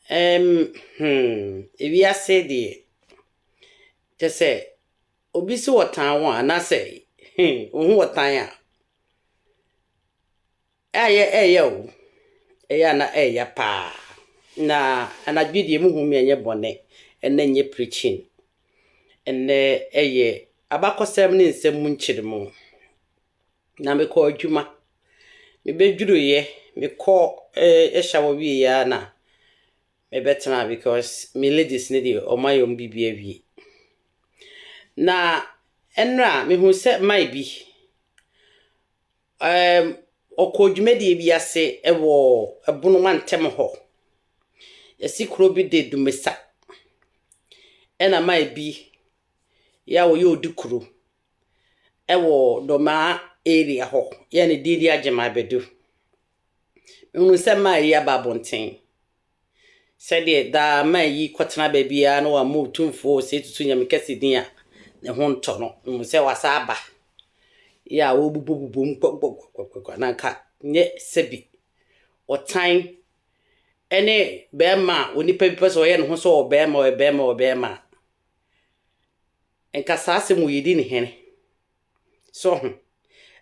If you say the just say, Obisu what time one, I say, what time? Yo, na pa. Na, and I did you move me and your bonnet, and then you preaching. And about 7 in 7 chidimo. Na me call Juma. Me be Judo ye, me call shower we ya na. Me better now because me ladies need you or my own BBV. Na enra me who set my be. Oko dwumadi bi ase ewo ebunu mantem ho. Yesi kuro bi de dumesa. Ena mai bi ya wo ye odukuru. Ewo doma area ho. Ye ne didi agema bedu. Unu se mai ya babonten. Said da mai yi kwatena baby ya no wa mu tumfo se tutu nyame kase din a ne ho nto no. Unu se wasa aba. Ya wo bububu na ka nye sebi otan ene bema onipa bi pese oye ne ho so bema enka saase mu yidi ne hene so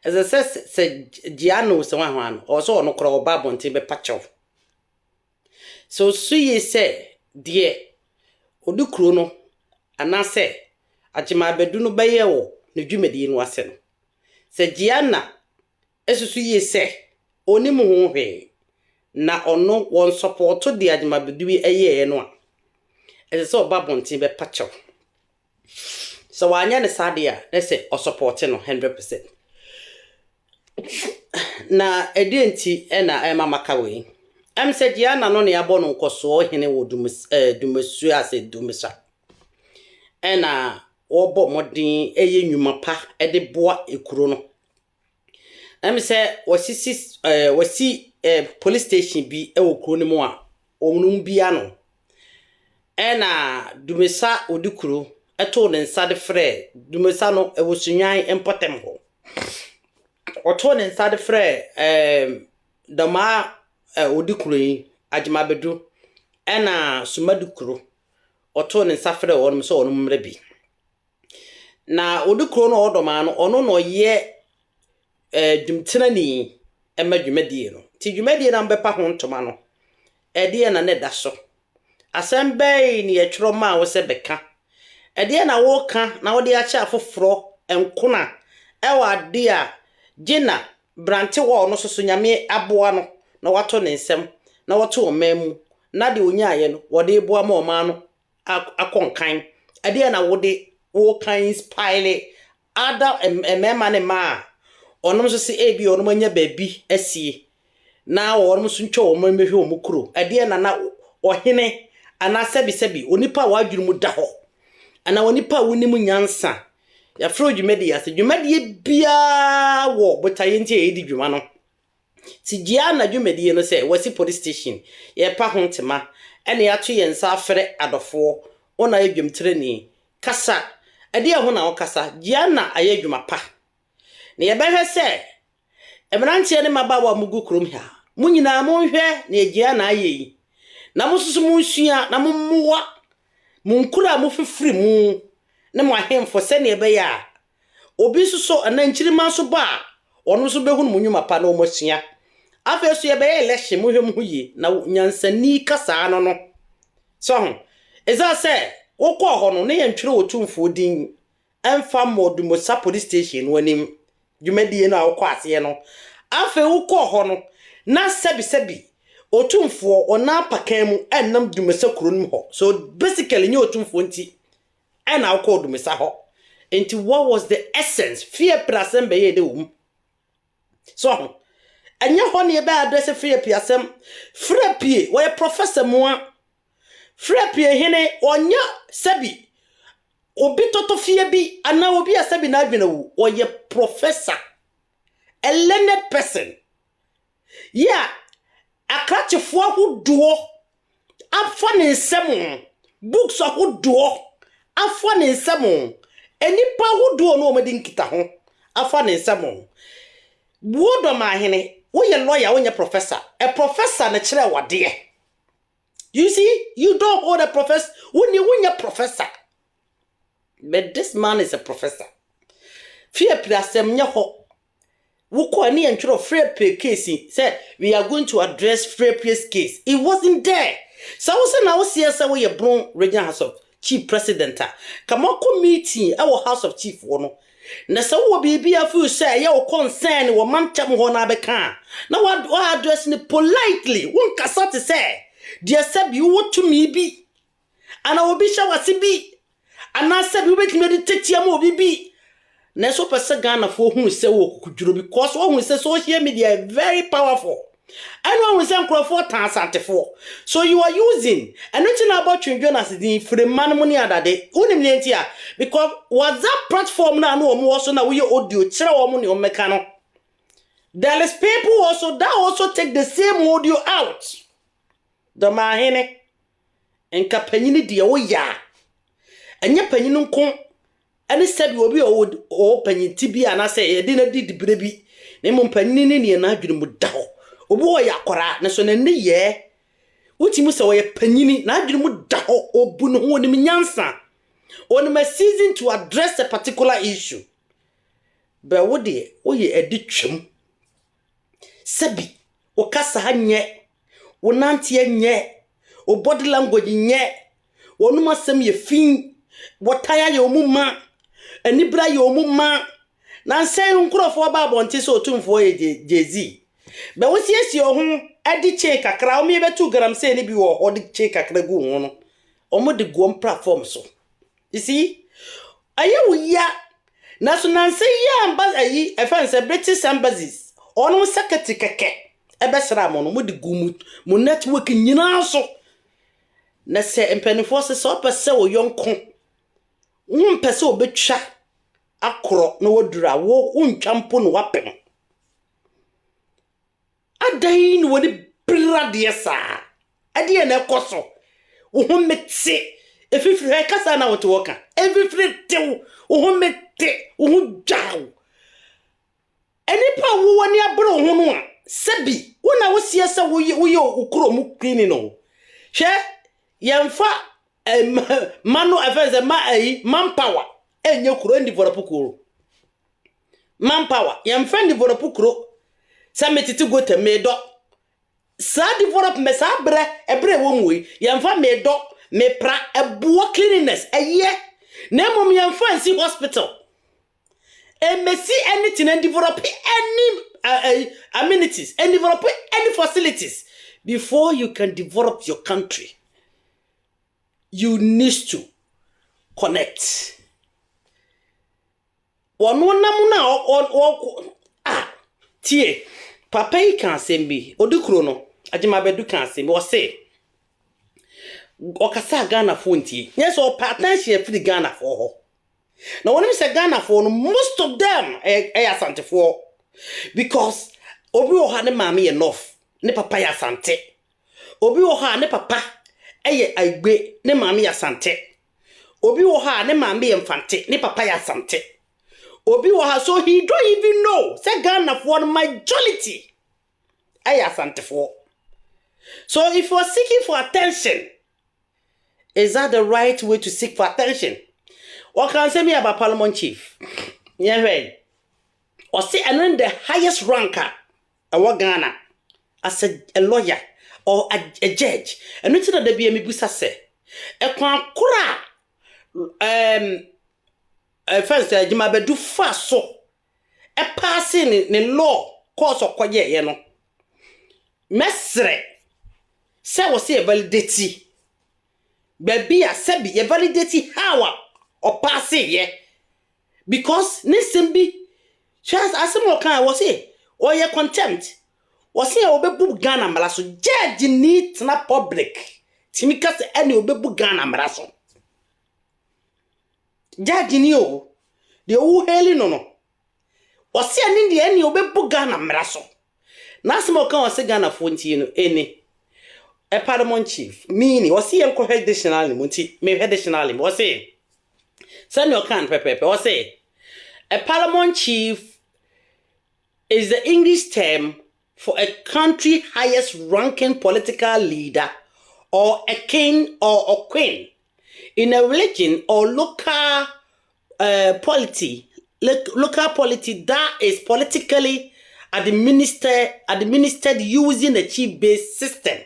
as I se giano se wa hwan o so no kro ba bonte be pacho so suye se de odukuro no anase agema bedu no baye wo ne dwumadi no ase no se giana esusu ye se oni mu ho hwe na ono won support de agema bedu bi eye no a ese so ba bonte be pacho so wanya ne sade a na se o support no 100% na edenti na maka we se giana no ne abo no nkoso hene wo dumesu ase dumesa na obo modin eye nwuma pa de boa ekuro no se wasi police station bi ewo kuro ni mu a onum bia no na dumesa odukuro eto ne nsade frɛ dumesa no ewo sunyan empotem ho oto ne nsade frɛ dama odukuro yi agema bedu na sumadukuro oto ne nsafrɛ wonum so wonum mrebi na odukuro no odoma no ono no ye dwumtenani emadwumadi no ti dwumadi na mbepa ho ntoma no ede na ne da so asembei ni etwro ma wo se beka ede na wo ka na wo de acha afoforo enkona ewa de a gina brante wo no soso nyame aboa no na wato ne nsem na wato omamu na de onyaye no wo de boa ma oma no akonkan ede na wo de wo kan spile ada emema ne ma onom so se ebi onom anya baabi asie na onom so ntwa omo mehwe omo kuro ade na ohene ana sebi onipa wadwuru mu da ho ana onipa wonimu nyansa ya fro dwumadi ya se dwumadi bia wo botaye ntie edi dwuma no ti gia na dwumadi no se wasi police station ye pa ho ntema ene ya to ye nsa afre adofo ona ye dwumtreni kasa ade ho na wo kasa gia na aye dwuma pa ne ye behwe se emrantie ne mabawa mugu krom ha munyina mo hwe ne gia na aye yi na mususu munsua na mummuwa munkura mufifiri mu na mo ahemfo se ne be ya obi suso ananchirima so ba ono so behunu munyuma pa na omosua afa so ye be election mo hwem huyi na nyansani kasa no no so eza se wokọ ho no ne ye ntwere otumfo din emfa modumosa police station wanim dwumadi no awokọ ase no afa wokọ ho no na sebi otumfo ona pakan mu enam dumesa kuronum ho so basically nye otumfo nti ena awokọ dumesa ho enti what was the essence fear prasem be ye de wum so anya ho ne be address fear piasem frapie we professor moa frapie hene onya sabi obi toto fie bi ana obi asabi na adwena wu oye professor a learned person yeah akrachefo ahodo afa ne nsem books ahodo afa ne nsem enipa ahodo no omedi nkita ho afa ne nsem Dormaahene wo ye lawyer wo nye professor a professor na kire wade You see, you don't hold a professor. When you're a professor. But this man is a professor. Fear plasem nyaho. Wuko ani entro free pay case said we are going to address free pay's case. It wasn't there. So I was now see us away a brown regional house of chief president. Come on, meeting our house of chief one. Na so wo bibi afu say ya o concern wo mantam ho na beka. Na what address ni politely. Won kasa te say dear sabi wo to me bi. Ana obi sha wase bi. Ana sabi wo betimi meditate am obi bi. Na so pese Ghana for hu say wo kuduro because wo hu say social media is very powerful. And one say Nkrofo tan Asantefo. So you are using and nothing about children as the free man money other day. Unim because WhatsApp platform na no mo also na we audio kire wo mo ne o meka no. There is people also that also take the same audio out. Dormaahene enka panyini de wo ya. Enya panyini nko ani sabi obi o panyin tibia na say ye de na di bire bi. Na mo panyini ne na adwene mu da ho. Obi wo yakora na so na ne ye utimu se wo ye panyini na adwene mu da ho obu no ho nim nyansa on a season to address a particular issue but wo de wo ye edi twem sabi wo kasa hanye wo nante anye wo body language nye wo no masem ye fin wo taya ye omuma anibra ye omuma na nsay Nkrofo ba bonte so otumfo ye jezi but we see your edi che kakra o me be 2 gram say ni bi wo odi che kakra gu ho no o mo de go platform so you see aye we ya na so nan say ya ambas ayi e fan say British embassies ono secretary keke e be sra mo no mo de gu mu network nyina so na say empanifo so pese wo yonko pese obetwa akro na wodura wo untwa mpo no wapem adai ni woni brade sa ade na ekoso wo ho mete efifiri kasa na woto woka efifiri tew wo ho mete wo ho dwaw enipa wo woni abro ho no a sabi wona wo siesa wo ye okuro mu clean no hwe yemfa manu afenze manpower enye kuro ndi develop kuro manpower yemfa develop kuro sa metiti go te medo sa develop me sa ebre wo mu yemfa medo me pra ebuo cleanliness eye na mom yemfa nsi hospital emesi anything and develop any amenities and develop any facilities before you can develop your country. You need to connect. Tie papa yi kan sembi odukuro no agema bedu kan sembi o say okasa Ghana fo ntie yes o partnership free Ghana for ho now when we say Ghana for no most of them Asantefo because obi o ha ne maami enough ne papa ya Asante obi o ha ne papa Aigbe ne maami Asante obi o ha ne maami Mfante ne papa ya Asante obi o ha so he don't even know say Ghana for the majority Asantefo. So if you are seeking for attention, is that the right way to seek for attention? What can say me about Parliament chief? Yeah, right. Or see, and then the highest ranker of Ghana as a lawyer or a judge, and not that the BMI Busa say, a kura first, Jima Bedu fast so a passing in law course of quiet, you know. Mesre say was say validity baby a sabi ye validity how or pass ye because nisim bi just asemo kan was say or ye contempt was say obebu Ghana mara so judge need na public timika say any obebu Ghana mara so judge ni o de wo heli no was say any de any obebu Ghana mara so na asemo kan was say Ghana fo ntie no eni a Parliament chief meaning was he enko additionally munti me additionally was say send your can pepe was say a Parliament chief is the English term for a country highest ranking political leader or a king or a queen in a religion or local polity that is politically administered using a chief-based system.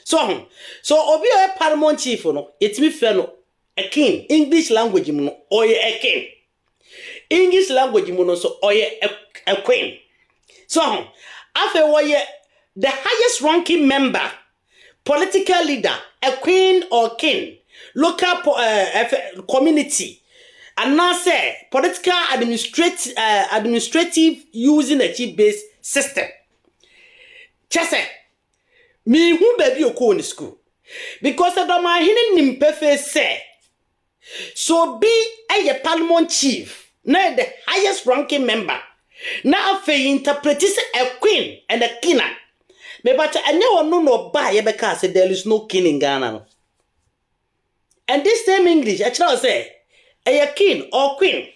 So obi a paramount chief no, it me fair no a king. English language no or a king. English language no so or a queen. So after the highest ranking member, political leader, a queen or king, local community, and now say political administrative using a chief-based system. Chese, me who baby you go in school because the Dormaahene nimpefe say so be a parliament chief, now the highest ranking member. Now fe interpret a queen and a king. But I never no buy because there is no king in Ghana. And this same English, I try to say a king or queen.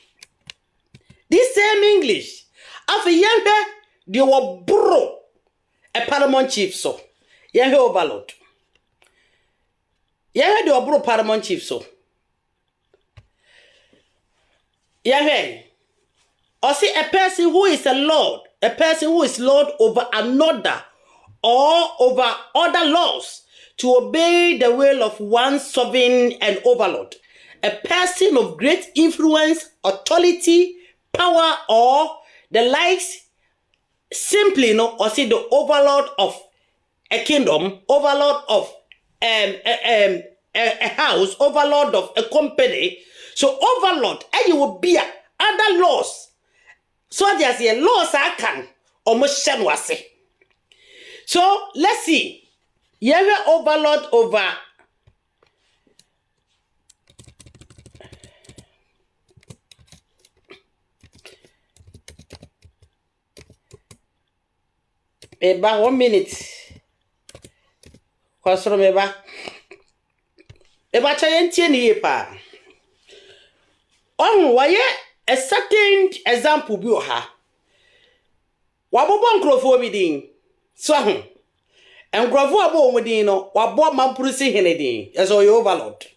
This same English, after younger, they were bro a parliament chief so. You hear overload. You hear the bro parliament chief so. You hear. Or see a person who is a lord, a person who is lord over another or over other laws to obey the will of one sovereign and overlord. A person of great influence, authority, power, or the likes, simply no, or see the overlord of a kingdom, overlord of a house, overlord of a company. So overlord, and you will be other laws. So there's a laws I can almost say. So let's see. You have overlord over about 1 minute. Cause from about Chayentian pa. On why a certain example be ha. Wabobon crofobidin. So and Gravo abo wedino, wabo mamprusi henedin, as or your overlord.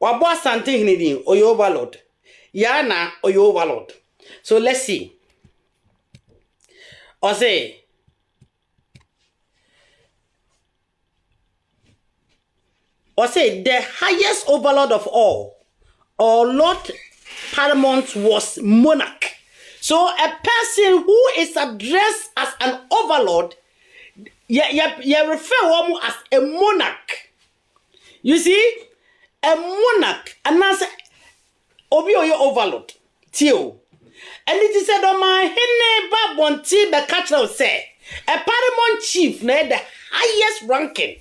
Wabo Asantehene or your overlord. Yana or your overlord. So let's see. Or say the highest overlord of all, or Lord Paramount was monarch. So a person who is addressed as an overlord, you refer him as a monarch. You see, a monarch, and now say, Obi or your overlord, Tio. And it is said on my Hene Babonti Becatro say, a paramount chief, the highest ranking.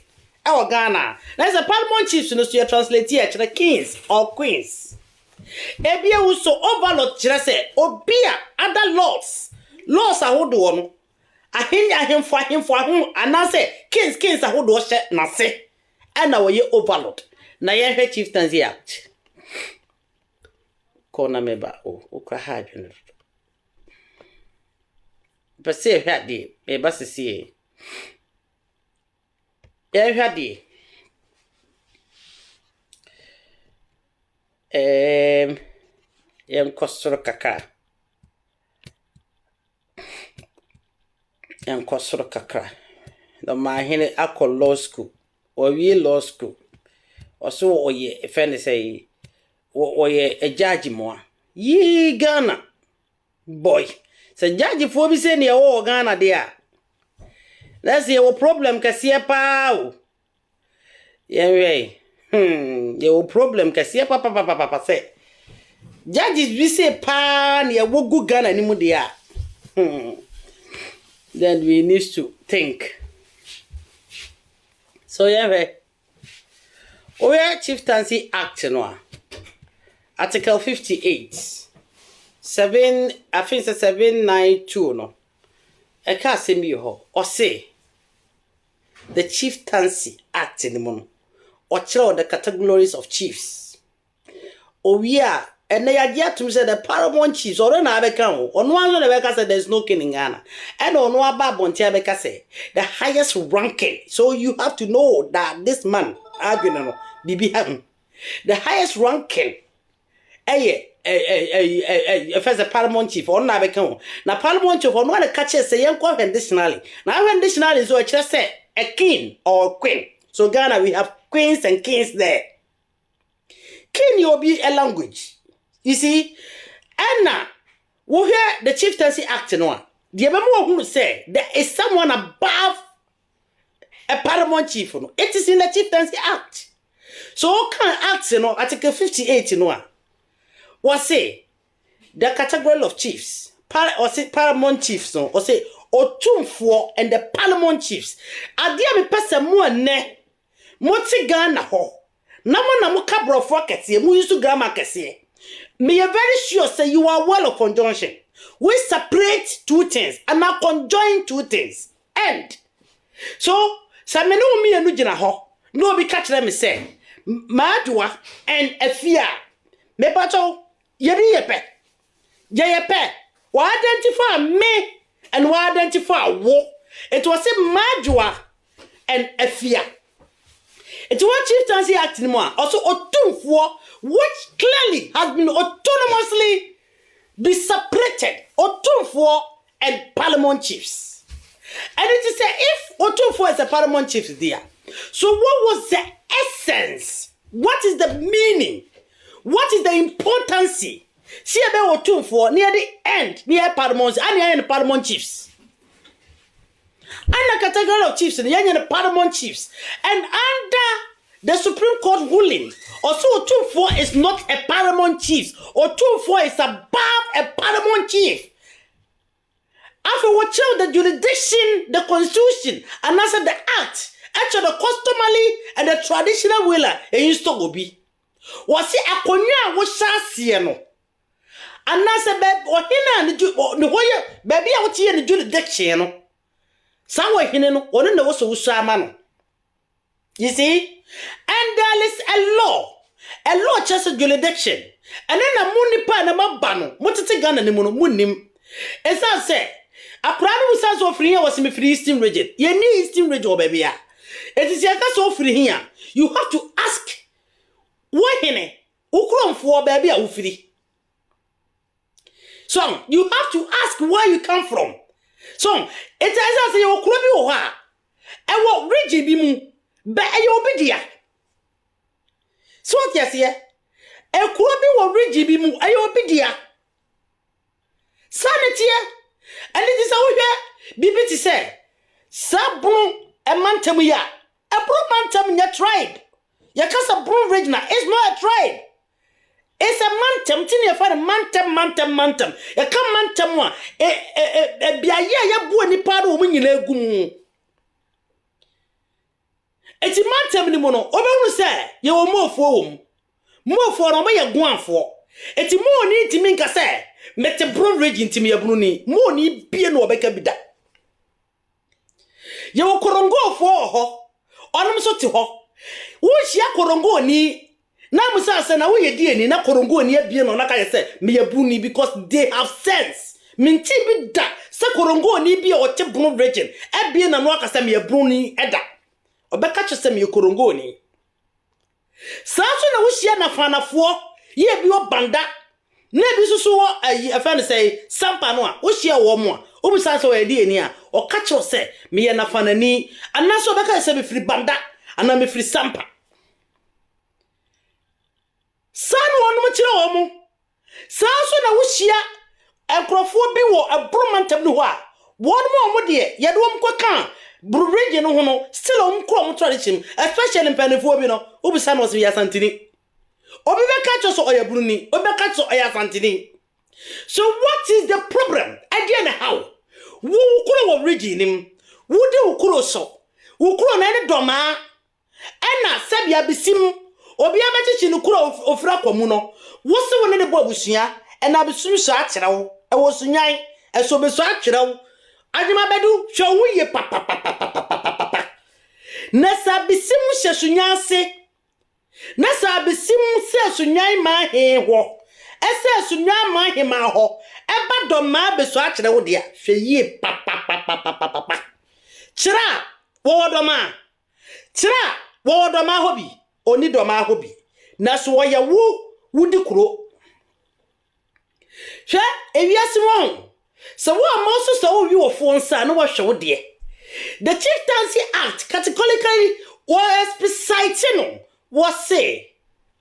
Our Ghana. There's a paramount chief to translate here to the kings or queens. Ebia also overlord say, Obia other laws. Laws are who do one. I him for him, and I say, kings are who do na say. And now ye overlord. Na ye head chieftaincy act. Corner meba, okra hard. But say, had the, a bus see. Hwadi yem kosoro kakra Dormaahene akọ law school or we law school or so oye a friend say oye a judge mo ye Ghana boy so judge for be say near o Ghana there. Let's see, our problem kasia pa. Yeah, your problem kasia papa say. Judges we say pa near wogu Ghana ni mudia. Then we need to think. So yeah, Chieftaincy Act no. Article 58. 7 I think it's 792 no. I can't say me ho or say the Chieftaincy Act in the mono or the categories of chiefs. Or we are and they are to say the paramount chiefs or an abeka on one of the say there's no king in Ghana. And on one babontia beka say the highest ranking. So you have to know that this man, Bibi Ham, the highest ranking. First the paramount chief or not become. Now paramount chief on one the catches say young conditionally. Now conditionally is what just say a king or queen. So Ghana we have queens and kings there. King will be a language. You see, and now we hear the Chieftaincy Act in one. The Abemo who say there is someone above a paramount chief. It is in the Chieftaincy Act. So what kind of act, Article 58 in one? What say the category of chiefs, or say paramount chiefs, or say Otumfuo and the paramount chiefs. Adia me pesa mo ne moti Ghana ho. Nama na mo kabro fo kese, mo use grammar kese. Me are very sure say you are well of conjunction. We separate two things and now conjoin two things. And so samenu mi enu gina ho. No be catch them say Madua and Efia. Me pato yepe. Yepe. Wa identify me and wa identify wo. It was a Madua and Efia. It was Chieftaincy Act anymore. Also Otumfuo, which clearly has been autonomously be separated. Otumfuo and Parliament chiefs. And it is if Otumfuo is a Parliament chief there. So what was the essence? What is the meaning? What is the importance? See about Otumfuo near the end, near Parliament, and near the Parliament chiefs. And the category of chiefs and the paramount chiefs. And under the Supreme Court ruling, also Otumfuo is not a paramount chief. Otumfuo is above a paramount chief. After watching the jurisdiction, the constitution, and answer the act, actually the customary and the traditional wheeler, it used to be. Was it a konya was shasiano? And answer baby, or hina the way baby out here in the jurisdiction. Somewhere in no one knows who Samano. You see? And there is a law just a jurisdiction. And then a moony pan a mabano, what is a gun and a moon. As I say, a private source of free was in free steam rigid. You need steam rigid, baby. It is your cast of free here. You have to ask what in it? Who come for baby or free? So you have to ask where you come from. So, it is as you club you are. And what Reggie be mu, but you be dear. So, yes, yeah. A club you Reggie be mu, and you be dear. Sanity, and it is our here. Bibi to say, Sabun a mantamuya, a bro mantam in your tribe. Your cousin Bro Regina is not a tribe. It's a mantam, tin you find mantam. You come mantam one. Ya boy ni paro when you legum. It's a mantam ni mono. Oba say you more for no ya guan for. It's more need to mean say met a bro raging to me a bruni. More need be no beka bida. You korongo for ho. Onum so to ho. Who ya korongo ni. Na musa say na we die ni na korongo ni abie no na ka say me yabuni because they have sense. Minti bi da say korongo ni bi o te bunu region abie na no aka say me yabuni eda. Obeka che say me korongo ni. Sa so na wo hia na fanafo ye bi o banda na bi so so a fan say sampa no a wo hia wo mo a obi sa so die ni a o ka che say me ye na fanani anaso obeka say me free banda ana me free sampa. San one much omo. San so na wushia enkrofo bi wo abromantam no ho a one more de ye do mkoka bru region ho no still mkro tradition especially mpanefo bi no obisa no so ya Asantehene obi be catch so oyabru ni obi catch so oya Asantehene. So what is the problem again? How wo kuro wo region nim wo de wo kuro so wo kuro na ne doma ena sabia bisim obi abachichi no kura ofra kwamu no wo se woni ne bo abusua e na abusum so akyerewo e wo sunyan e so be so akyerewo adima bedu hwe wo ye papa na sabisim hye sunyan se na sabisim se sunyan ma he ho Ese sunwa ma hima ho. Eba Dormaahene beso akire wo de a. Hwe yie pa. Chira wo Dormaahene. Chira wo Dormaahene hobi. Oni Dormaahene hobi. Na so ye wudi kuro. Hwe ewiase won. So wo amoso so wo wi wo fo nsa na wo hwe wo de. The Chieftaincy Act categorically was precisely was say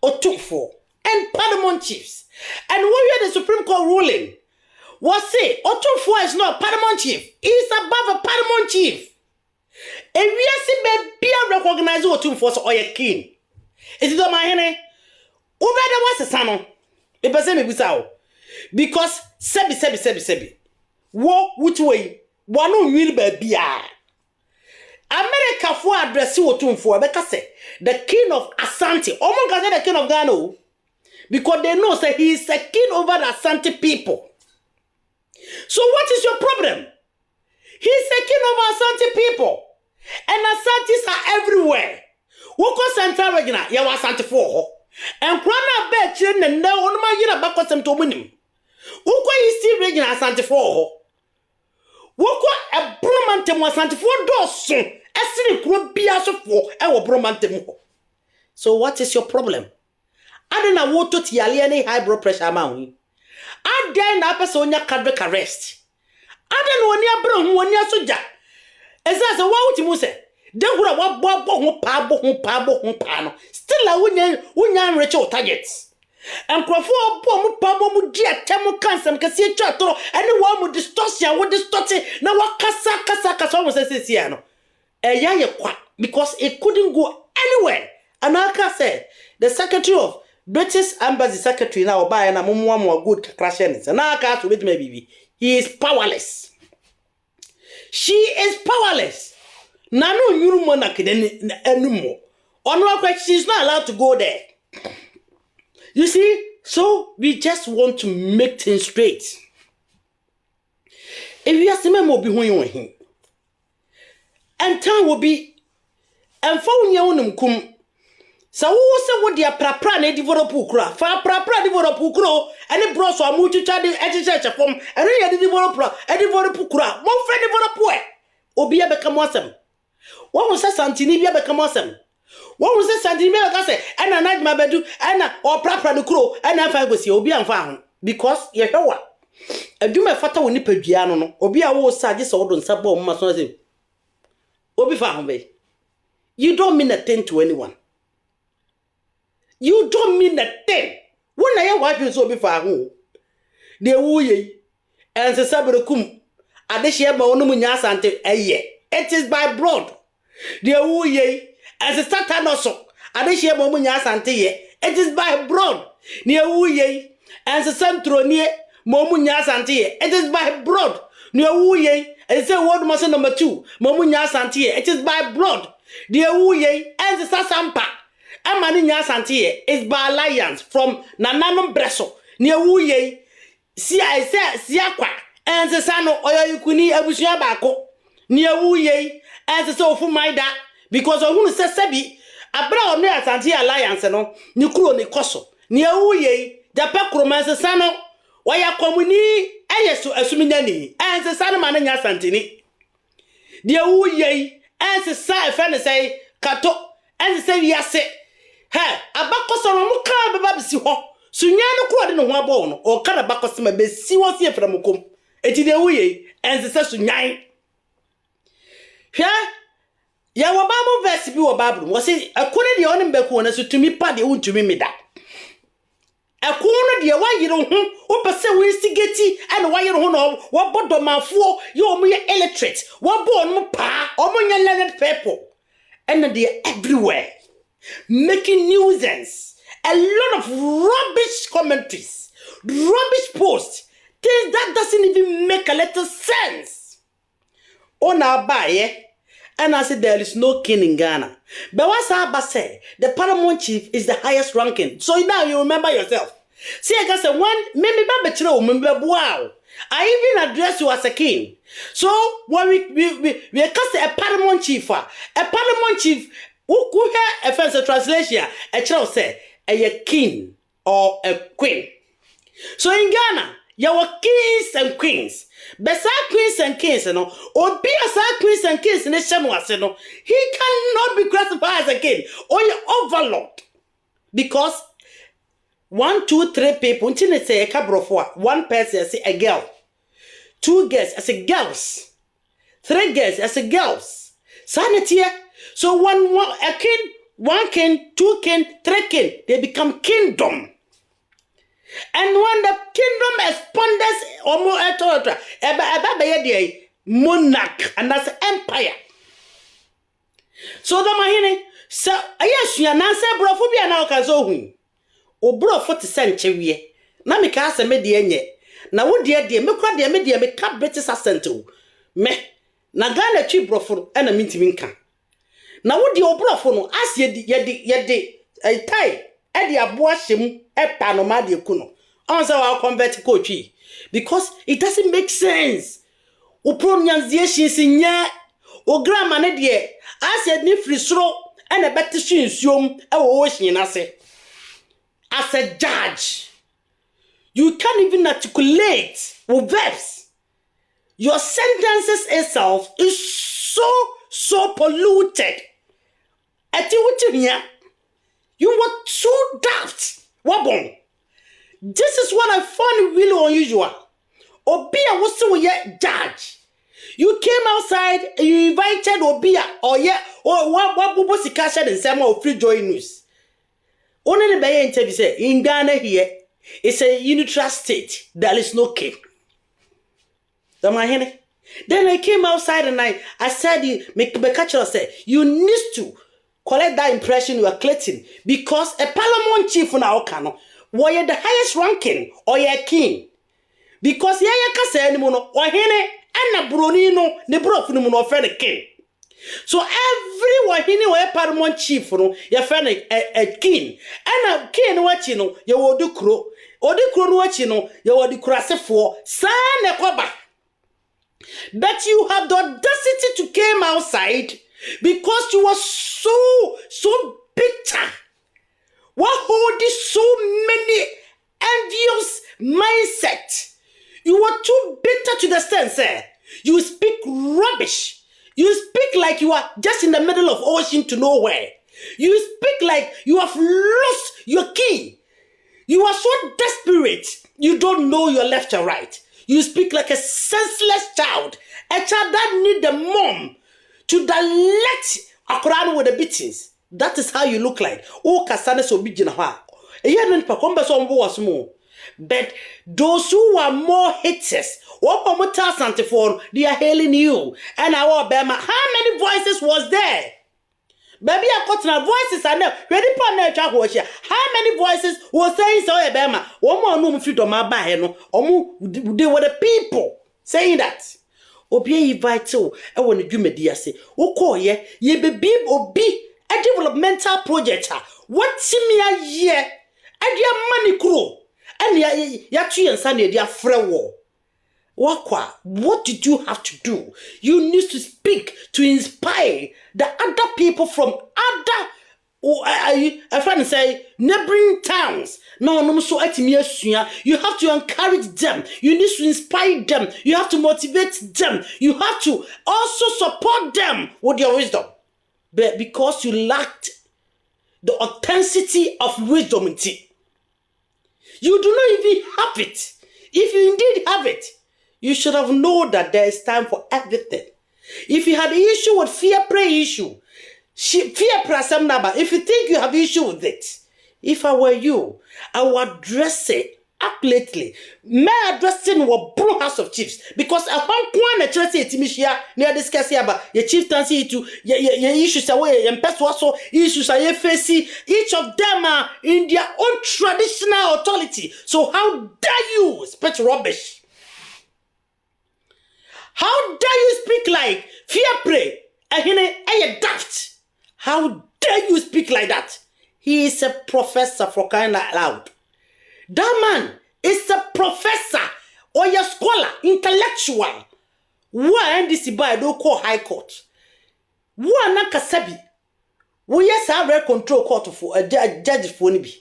Otumfo and Paramount Chiefs. And when we had the Supreme Court ruling, was say Otumfo is not Paramount Chief, he is above a Paramount Chief. And we are be recognize Otumfo so a king. Is it Dormaahene? Who was a son? It was a because sebi. Wo which way? One will be America for address Otumfo because say the king of Asante. Omo can say the king of Ghana because they know say he is a king over the Asante people. So what is your problem? He is a king over Asante people. And Asantes are everywhere. Woko Central Region, ya wa Asante for and Krana bet you and no one my year back to winning. Woko East Region Asante for Woko a bromantem was Asante for dosun. Esini kuro bia so for e wo bromantem ho. So what is your problem? Adena wo to tiale any high blood pressure ma hu. Aden na person onya cardiac arrest. Adena oni abro hu oni asoja. Esa se wa wuti mu se. De hura wa bo ho pa no. Still a wonya nreche targets. Enkrofo bo mu pa bo mu di atem cancer kase atwa toro ene wa mu distortion wo distorte na wa kasa wo se sia no. Because it couldn't go anywhere. And Aka said, the secretary of British Embassy Secretary now buy and a more good crashes. And Aka to with maybe he is powerless. She is powerless. Nano you monarch anymore. On she's not allowed to go there. You see, so we just want to make things straight. If you ask me more behind him. And time will be and phone your kum. So who say what their prapra ne develop ukra? Fa prapra develop ukro, and it brought so a multi child church form, and then develop ukra. More friend develop way. Obia become awesome. What was Asantehene become awesome? What was Asantehene say? And a night my bedu, and or prapra the crow, and I find was Obia and found because you know what? I do my father will nip a piano, Obia was sad this old on sabo mason. Obi Fahombe, you don't mean a thing to anyone. You don't mean a thing. When I watch you so before who? The wooye and the Sabrakum, Adeshia Monunya Sante, it is by blood. The wooye and the Satanoso, Adeshia Monunya Sante, it is by blood. Near wooye and the Santronie, Momunya Sante, it is by blood. Near wooye. And say word muscle number 2, Momunya Asantehene, it is by blood. Dear Wuye and the Sasampa. Amaninya Asantehene is by alliance from Nananum Bresso. Near Wuye, see I say Siakwa, and the Sano Oyakuni Abusia Bako. Near Wuye, and the so for my da, because of whom says Sebi, a brown near Asantehene alliance, no, Nikuro Nikoso. Near Wuye, the Pecroman's Sano. Why are community? Yes, assuming any, and the son of Mananya Asantehene. Dear Wuye, and the side friend say, Kato, and the say, yes, say, hey, a bacos or Muka Babsi ho, Sunyano Quadin on one bone, or Carabacos may be see what's here from Mukum, et the Wuye, and the Sassunyan. Here, Yawababu Vesibu Babu was it a quality on him back one as to me, party won't to me that. A corner dear why you don't who percent we instigate and why you don't know what bottom man for you mere illiterate, what born pa or your learned people. And they're everywhere making nuisance, a lot of rubbish commentaries, rubbish posts, things that doesn't even make a little sense. On our buy, and I said there is no king in Ghana. But what's Abba say? The Paramount Chief is the highest ranking. So now you remember yourself. See, I guess one maybe wow. I even address you as a king. So when we cast a Paramount Chief, who hear a fancy translation, a child say a king or a queen. So in Ghana, you were kings and queens. Besa queens and kings, or be as queens and kings in the Shamuaseno. He cannot be classified as a king or your overlord. Because 1, 2, 3 people, say a couple of 1 person as a girl, 2 girls as a girls, 3 girls as a girls. Sanity. So a king, 1 king, 2 king, 3 king, they become kingdom. And when the kingdom expands or more monarch and that's empire. So the Mahine, so yes, you are not say brophobia now can so win. O bro 40 century. Na me ka se me de enye. Na wo de me kwa de me de me ka British accent o. Me na Ghana twi brofo e na mintimi nka. Na wo de o brofo no as ye de tai e de abo ahyem e pa no ma de ku no. On say wa convert ko twi because it doesn't make sense. O pronunciation sinya o grammar ne de as ye ni free soro e na beti nsuom e wo hyin na se. As a judge, you can't even articulate with verbs. Your sentences itself is so polluted. You were too daft. Wabon. This is what I find really unusual. Obia was so judge. You came outside and you invited Obia or what Bobo Sikasha and Sama of Free Joy News. Only the interview say in Ghana here, it's a unitary state. There is no king. Dormaahene. Then I came outside and I said, you need to collect that impression you are collecting because a parliament chief on our canon, were you the highest ranking or you king? Because ya kasa anymore or hene and a bronino, the broken of a king. So everyone here paramount chief no your friend a king and a king what you know you will do crow or the crow what you know you will do crass for son koba. But you have the audacity to came outside because you were so bitter. What holding so many envious mindset? You were too bitter to the sense, you speak rubbish. You speak like you are just in the middle of ocean to nowhere. You speak like you have lost your key. You are so desperate, you don't know your left or right. You speak like a senseless child. A child that need the mom to direct around with the beatings. That is how you look like. Oh, kasane so big ha. But those who are more haters, they are hailing you. And our Bema, how many voices was there? Baby, I got no voices. I know. Ready for no. How many voices was saying so? Bema, one more no freedom. My baheno. They were the people saying that. Obie vital. I want to do media say. Oko ye baby obi a developmental project. What simia ye? I money crew. And ya tree and Sunday, dear frewo. What did you have to do? You need to speak to inspire the other people from other, a friend say, neighboring towns. No, so you have to encourage them. You need to inspire them. You have to motivate them. You have to also support them with your wisdom. But because you lacked the authenticity of wisdom in it. You do not even have it. If you indeed have it, you should have known that there is time for everything. If you had an issue with fear pray issue, fear pray some number, if you think you have issue with it, if I were you, I would address it accurately. My addressing was Bro House of Chiefs because I found one address it Timishia near discussing about your chieftaincy to your issues away and past also issues are facing. Each of them are in their own traditional authority. So how dare you speak rubbish? How dare you speak like fear pray and daft? How dare you speak like that? He is a professor for crying out loud. That man is a professor or a scholar, intellectual. Why this by don't call high court? Why not kasabi? We yes have control court for a judge for nibi.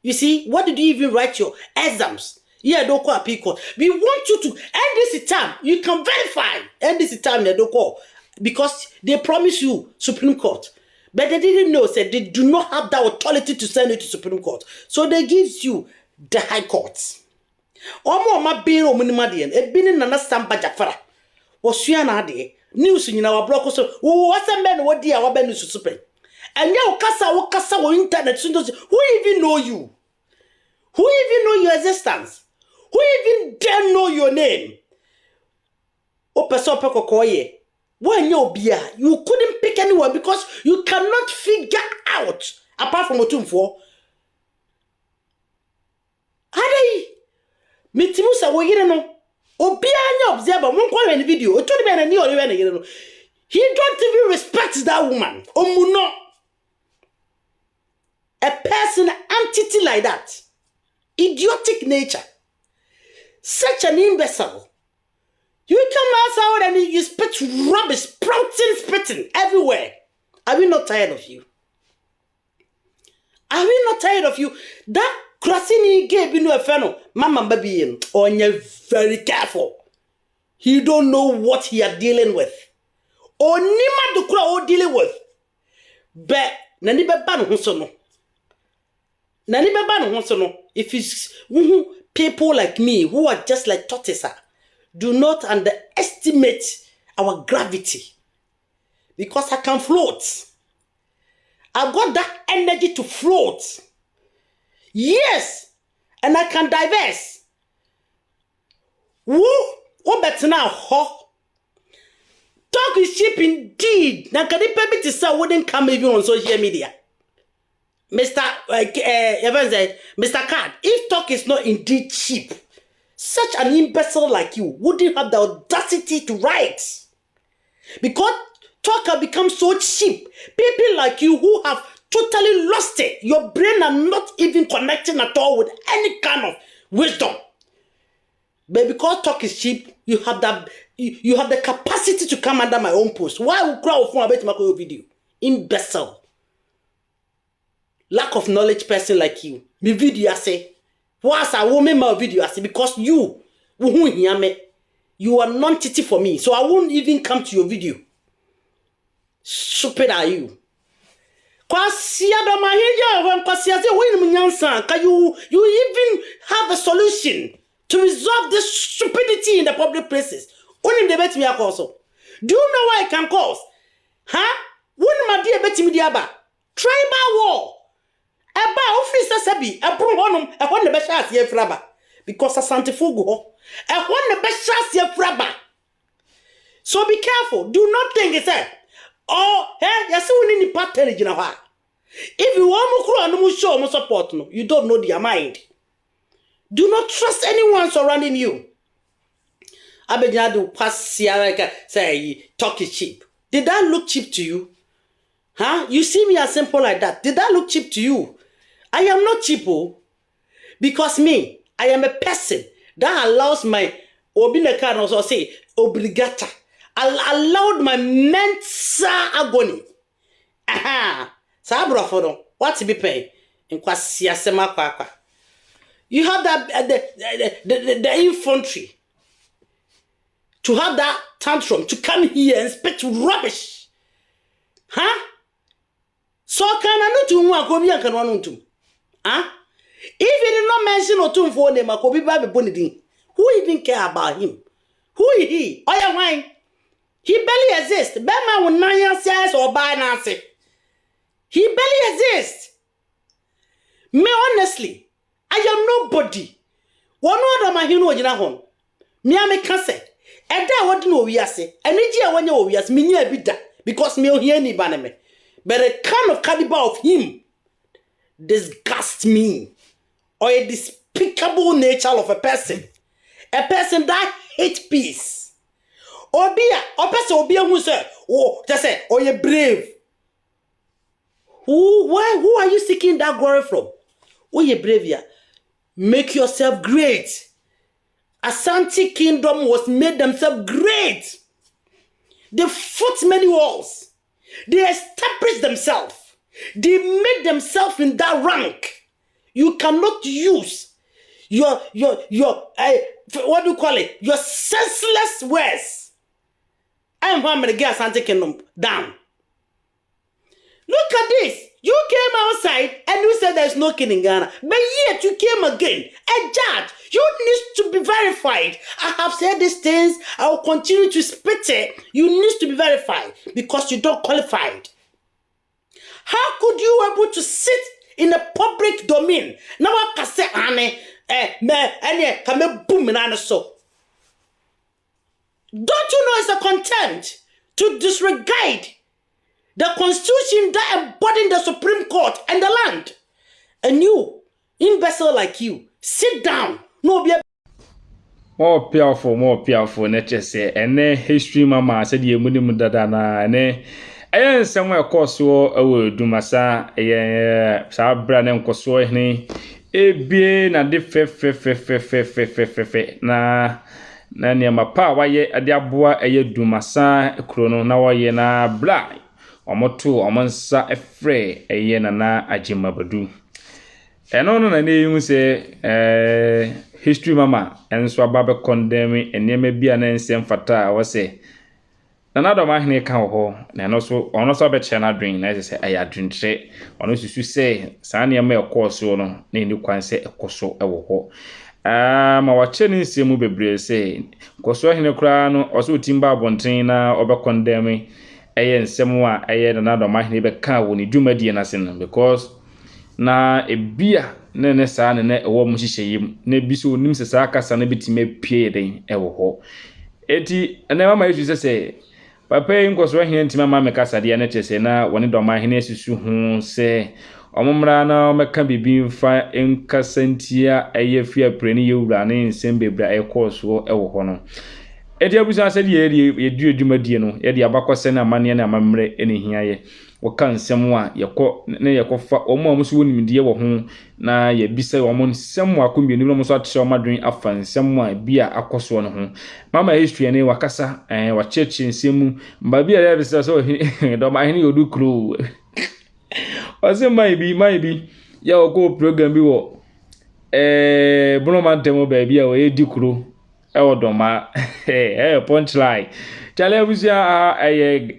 You see, what did you even write your exams? Yeah, don't call appeal court. We want you to end this term. You can verify. End this term, they don't call. Because they promise you Supreme Court. But they didn't know, said they do not have that authority to send it to Supreme Court. So they gives you the High Court. Omo ma biro munimadian. E bini nana samba jafara. Osuya na ade. News nyina wa block so. Wo wasa men wo dia wa benu susupen. And ya wakasa wo internet. Who even know you? Who even know your existence? Who even dare know your name? Opeso peko koye. When you couldn't pick anyone because you cannot figure out apart from Otumfo. Ade mitimu sa wo yire no. Obia anya observer won kwa the video. O todi be na ni ori we na yire no. He don't even respect that woman. Omuno. A person entity like that. Idiotic nature. Such an imbecile. You come outside and you spit rubbish, spitting everywhere. Are we not tired of you? Are we not tired of you? That Krasini gave you a feno, Mama baby, on you very careful. He don't know what he are dealing with. Or Nima do kura dealing with. But Nani Babano Honsono. Nani Babano Honsono. If it's people like me who are just like tortoises, do not underestimate our gravity. Because I can float. I've got that energy to float. Yes. And I can diverse. Who better now? Talk is cheap indeed. Now can it be to wouldn't come even on social media? Mr. Mr. Card, if talk is not indeed cheap, such an imbecile like you wouldn't have the audacity to write. Because talk has become so cheap. People like you who have totally lost it. Your brain are not even connecting at all with any kind of wisdom. But because talk is cheap, you have the capacity to come under my own post. Why would crowd for about my video? Imbecile. Lack of knowledge person like you. Me video I say. Once I will make my video I say because you are non-titty for me. So I won't even come to your video. Stupid are you. You even have a solution to resolve this stupidity in the public places. Only the bet me also. Do you know why it can cause? Huh? Wouldn't my dear bet me diaba? Tribal war. Eba officer sabi ebru honum e hon ne be chance ye fraba because Asantehene go e hon ne be chance ye fraba. So be careful. Do not think it's oh hey you see we need pattern gina ha. If you want mo kro no mo show mo support no, you don't know their mind. Do not trust anyone surrounding you. Abegina do pass like say talk is cheap. Did that look cheap to you? Huh? You see me as simple like that. Did that look cheap to you? I am not cheap, because me, I am a person that allows my obineka also say obligata. I allowed my mental agony. Aha, sabro for what be pay in kwasiasema kwa. You have that the infantry to have that tantrum to come here and spit rubbish, huh? So can I not do one Kobe and can one to? Huh? Even not mention or two for name, Kobe Baby Bonidin. Who even care about him? Who is he? Oh, yeah, wine. He barely exists. Bema will 9 years or by Nancy. He barely exists. Me honestly, I am nobody. One other my hero in a home. Me I make say. And that what no we are say. And the when you are me near bit that because me hear any baname. But the kind of caliber of him disgusts me. Or a despicable nature of a person that hates peace. Or person who say, oh, just say, oh, you're brave. Who are you seeking that glory from? Oh, you're brave here. Make yourself great. Asante kingdom was made themselves great. They fought many wars. They established themselves. They made themselves in that rank. You cannot use what do you call it? Your senseless words. I'm going to get Asante Kingdom down. Look at this. You came outside and you said there's no king in Ghana. But yet you came again. A judge. You need to be verified. I have said these things. I will continue to spit it. You need to be verified because you don't qualify. How could you be able to sit in a public domain? Now I can say, don't you know it's a contempt to disregard the constitution that embodies the Supreme Court and the land? And you, imbecile like you, sit down. No be more powerful. Nature say, and history mama said you munim dadana, and I somewhere course so do massa a sabran and cosoine a bien and the fe na near pa why a diabua a do massa a chrono now ye na bla or motu or monsa a fray a yena na a jimabadu. And on a name say history mama and so baba condemning and near be an ancient fata I was say. Another mahine can ho and also be channel drink as I say I drink say on us to say Sanya me course no na kwan say ekoso ewo ho. Ma wache ni nsemu bebre say koso hene kra no oso timba abonten na obe condemn eye nsemu a eye na do mahine be kan wo ni dwumadie na sen because na ebia ne saa ne ewo mu hihye na bi so onim se saa kasa na bitime pie den ewo ho eti na mama yesu say papa nkoso hene ntima mama kasa de na chese na woni Dormaahene asusu hu se omumra na meka bibi mfa enkasantia eyefi apreni yewura ne nsem bebra ekoso ewo ho no eti abusa ase de ye du adwumadie no ye de abakose na amane na amamre ene hiaye woka nsem a yekofa omo amuso wonimdie wo ho na ye bisa omo nsem akomienu no so atse omadwen afa nsem a bia akoso no ho mama history ne wakasa wa cheche nsemu mba bia ya bisa so Dormaahene yodu kro ose maybe ya oko program bi wo Broman temo ba bia wo edi kro ewo doma punchline chale abusia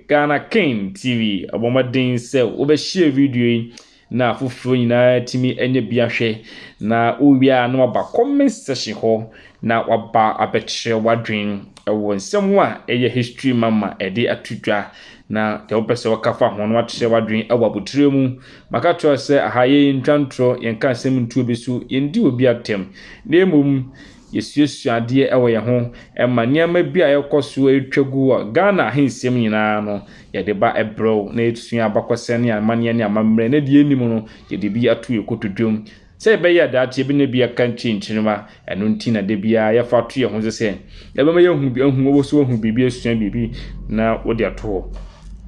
Ghana King TV abomaden se wo be share video yi na fufuro nyina timi enye bia hwe na owia na ba comment section ho na waba abetche wadwen ewo nsem a eye history mama ede atudwa na te opese wakafa ho no atche wadwen ewo abutremu maka to se ahaye ntwantro yenka nsem ntuo besu yendi obi atem na emom yesuesu ade ewo ye ho ema niam bia yekoso etwagu Ghana hensem nyina no yede ba ebro na etusu abakose ne amane ne amamre na de enim no yede bi atu ekotodwom se be ya da tie bi na bia kan chinchinima eno ntina de bia ye fa to ye ho se ye be ma ye hu obo so hu bibi esuan bibi na wode ato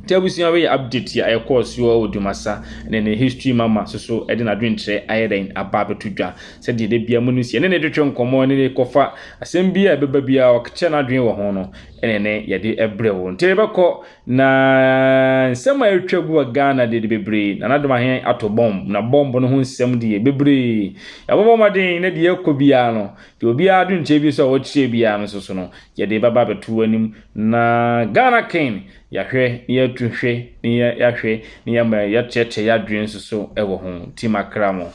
Tebusia we update ya course yo odumasa ne history mama so ede na dwentre ayeden aba betudwa se de bia munisi ne twetwe nkomo ne kofa asem bia beba bia okche na dwen wo ho no ne yede ebrewo ntebekọ na nsema etwagu Ghana de bebre na Dormaahene ato bomb na bomb no ho nsem de bebre ya bobomaden ne de ekobia no de obi adunche bi so wo chie bia no so no yede baba betu anim na Ghana King yahwe ni atuhwe ni yahwe ni ya cheche ya dwen so ewo ho timakramo